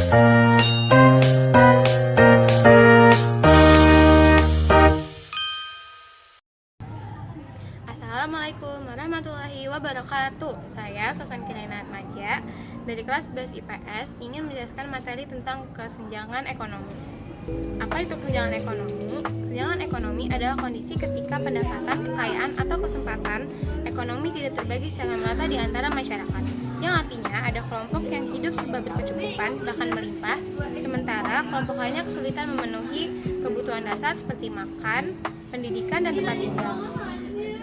Assalamualaikum warahmatullahi wabarakatuh. Saya Sosan Kirena Atmaja dari kelas 11 IPS ingin menjelaskan materi tentang kesenjangan ekonomi. Apa itu kesenjangan ekonomi? Kesenjangan ekonomi adalah kondisi ketika pendapatan, kekayaan, atau kesempatan ekonomi tidak terbagi secara merata di antara masyarakat, yang artinya ada kelompok yang hidup serba berkecukupan, bahkan melimpah, sementara kelompok lainnya kesulitan memenuhi kebutuhan dasar seperti makan, pendidikan, dan tempat tinggal.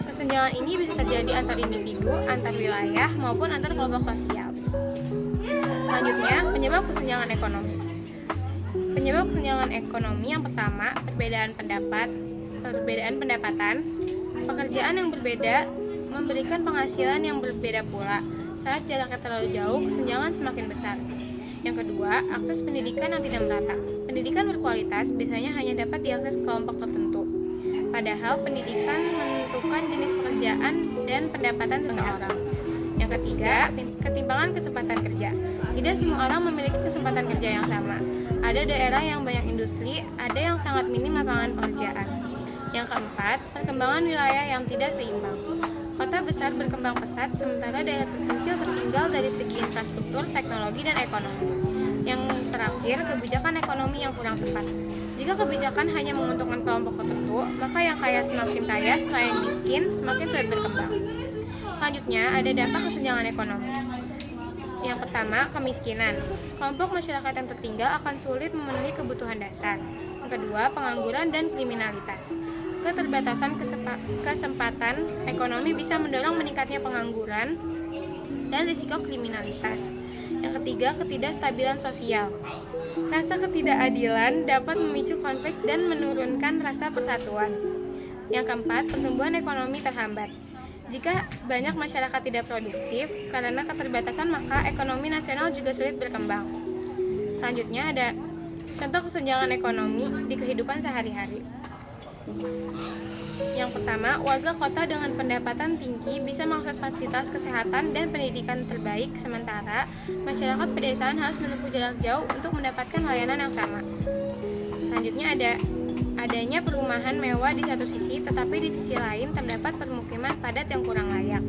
Kesenjangan ini bisa terjadi antar individu, antar wilayah, maupun antar kelompok sosial. Selanjutnya, penyebab kesenjangan ekonomi. Penyebab kesenjangan ekonomi yang pertama, perbedaan pendapatan. Pekerjaan yang berbeda memberikan penghasilan yang berbeda pula. Saat jaraknya terlalu jauh, kesenjangan semakin besar. Yang kedua, akses pendidikan yang tidak merata. Pendidikan berkualitas biasanya hanya dapat diakses kelompok tertentu. Padahal pendidikan menentukan jenis pekerjaan dan pendapatan seseorang. Yang ketiga, ketimpangan kesempatan kerja. Tidak semua orang memiliki kesempatan kerja yang sama. Ada daerah yang banyak industri, ada yang sangat minim lapangan pekerjaan. Yang keempat, perkembangan wilayah yang tidak seimbang. Kota besar berkembang pesat, sementara daerah terpencil tertinggal dari segi infrastruktur, teknologi, dan ekonomi. Yang terakhir, kebijakan ekonomi yang kurang tepat. Jika kebijakan hanya menguntungkan kelompok tertentu, maka yang kaya semakin kaya, yang miskin semakin sulit berkembang. Selanjutnya, ada dampak kesenjangan ekonomi. Yang pertama, kemiskinan. Kelompok masyarakat yang tertinggal akan sulit memenuhi kebutuhan dasar. Yang kedua, pengangguran dan kriminalitas. Keterbatasan kesempatan ekonomi bisa mendorong meningkatnya pengangguran dan risiko kriminalitas. Yang ketiga, ketidakstabilan sosial. Rasa ketidakadilan dapat memicu konflik dan menurunkan rasa persatuan. Yang keempat, pertumbuhan ekonomi terhambat. Jika banyak masyarakat tidak produktif karena keterbatasan, maka ekonomi nasional juga sulit berkembang. Selanjutnya ada contoh kesenjangan ekonomi di kehidupan sehari-hari. Yang pertama, warga kota dengan pendapatan tinggi bisa mengakses fasilitas kesehatan dan pendidikan terbaik, sementara masyarakat pedesaan harus menempuh jarak jauh untuk mendapatkan layanan yang sama. Selanjutnya adanya perumahan mewah di satu sisi, tetapi di sisi lain terdapat permukiman padat yang kurang layak.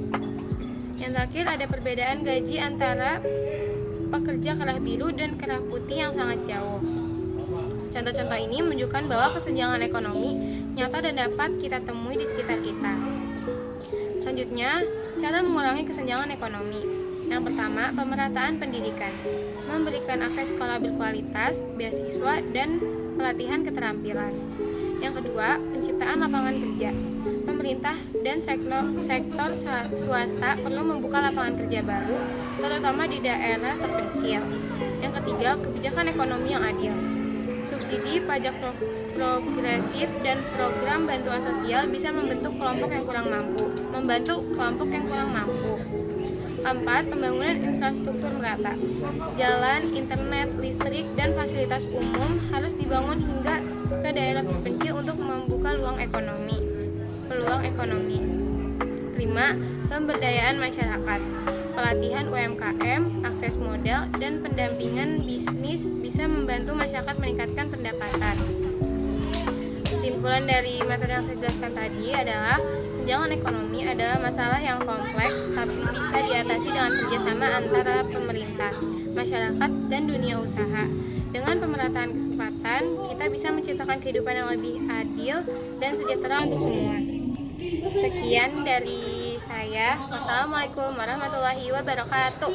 Yang terakhir, ada perbedaan gaji antara pekerja kerah biru dan kerah putih yang sangat jauh. Contoh-contoh ini menunjukkan bahwa kesenjangan ekonomi nyata dan dapat kita temui di sekitar kita. Selanjutnya, cara mengurangi kesenjangan ekonomi. Yang pertama, pemerataan pendidikan. Memberikan akses sekolah berkualitas, beasiswa, dan pelatihan keterampilan. Yang kedua, penciptaan lapangan kerja. Pemerintah dan sektor swasta perlu membuka lapangan kerja baru, terutama di daerah terpencil. Yang ketiga, kebijakan ekonomi yang adil. Subsidi, pajak progresif, dan program bantuan sosial bisa membantu kelompok yang kurang mampu. Keempat, pembangunan infrastruktur merata. Jalan, internet, listrik, dan fasilitas umum harus dibangun hingga ke daerah terpencil untuk membuka peluang ekonomi. 5. Pemberdayaan masyarakat. Pelatihan UMKM, akses modal, dan pendampingan bisnis bisa membantu masyarakat meningkatkan pendapatan. Kesimpulan dari materi yang saya jelaskan tadi adalah kesenjangan ekonomi adalah masalah yang kompleks tapi bisa diatasi dengan kerjasama antara pemerintah, masyarakat, dan dunia usaha. Dengan pemerataan kesempatan, kita bisa menciptakan kehidupan yang lebih adil dan sejahtera untuk semua. Sekian dari saya. Wassalamualaikum warahmatullahi wabarakatuh.